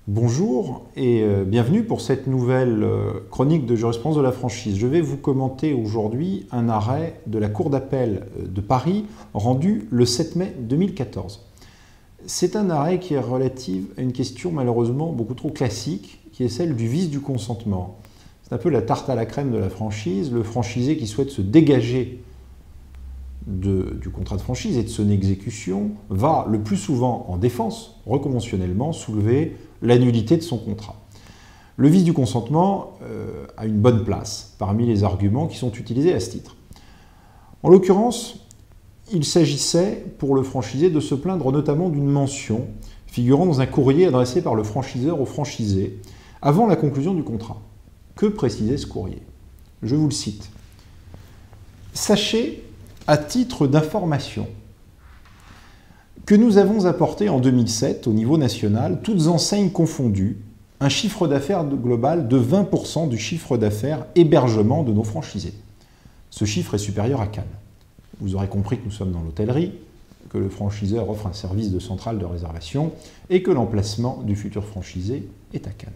Bonjour et bienvenue pour cette nouvelle chronique de jurisprudence de la franchise. Je vais vous commenter aujourd'hui un arrêt de la Cour d'appel de Paris rendu le 7 mai 2014. C'est un arrêt qui est relatif à une question malheureusement beaucoup trop classique, qui est celle du vice du consentement. C'est un peu la tarte à la crème de la franchise, le franchisé qui souhaite se dégager du contrat de franchise et de son exécution va le plus souvent en défense, reconventionnellement, soulever la nullité de son contrat. Le vice du consentement a une bonne place parmi les arguments qui sont utilisés à ce titre. En l'occurrence, il s'agissait pour le franchisé de se plaindre notamment d'une mention figurant dans un courrier adressé par le franchiseur au franchisé avant la conclusion du contrat. Que précisait ce courrier? Je vous le cite. Sachez, à titre d'information, que nous avons apporté en 2007, au niveau national, toutes enseignes confondues, un chiffre d'affaires global de 20% du chiffre d'affaires hébergement de nos franchisés. Ce chiffre est supérieur à Cannes. Vous aurez compris que nous sommes dans l'hôtellerie, que le franchiseur offre un service de centrale de réservation et que l'emplacement du futur franchisé est à Cannes.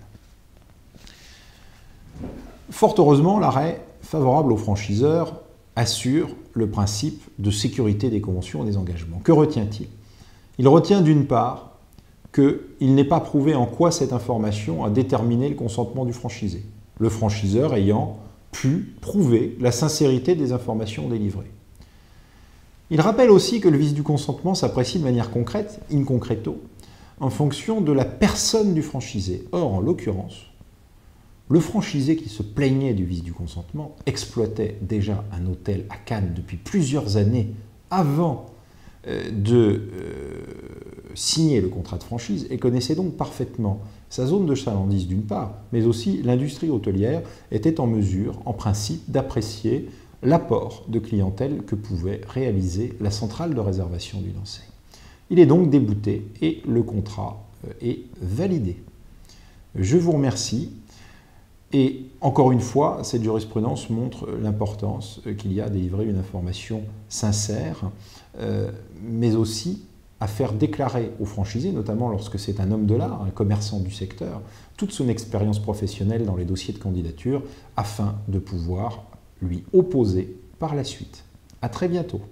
Fort heureusement, l'arrêt favorable aux franchiseurs assure le principe de sécurité des conventions et des engagements. Que retient-il? Il retient d'une part qu'il n'est pas prouvé en quoi cette information a déterminé le consentement du franchisé, le franchiseur ayant pu prouver la sincérité des informations délivrées. Il rappelle aussi que le vice du consentement s'apprécie de manière concrète, in concreto, en fonction de la personne du franchisé. Or, en l'occurrence, le franchisé qui se plaignait du vice du consentement exploitait déjà un hôtel à Cannes depuis plusieurs années avant de signer le contrat de franchise et connaissait donc parfaitement sa zone de chalandise d'une part, mais aussi l'industrie hôtelière était en mesure, en principe, d'apprécier l'apport de clientèle que pouvait réaliser la centrale de réservation d'une enseigne. Il est donc débouté et le contrat est validé. Je vous remercie. Et encore une fois, cette jurisprudence montre l'importance qu'il y a à délivrer une information sincère, mais aussi à faire déclarer au franchisé, notamment lorsque c'est un homme de l'art, un commerçant du secteur, toute son expérience professionnelle dans les dossiers de candidature afin de pouvoir lui opposer par la suite. À très bientôt.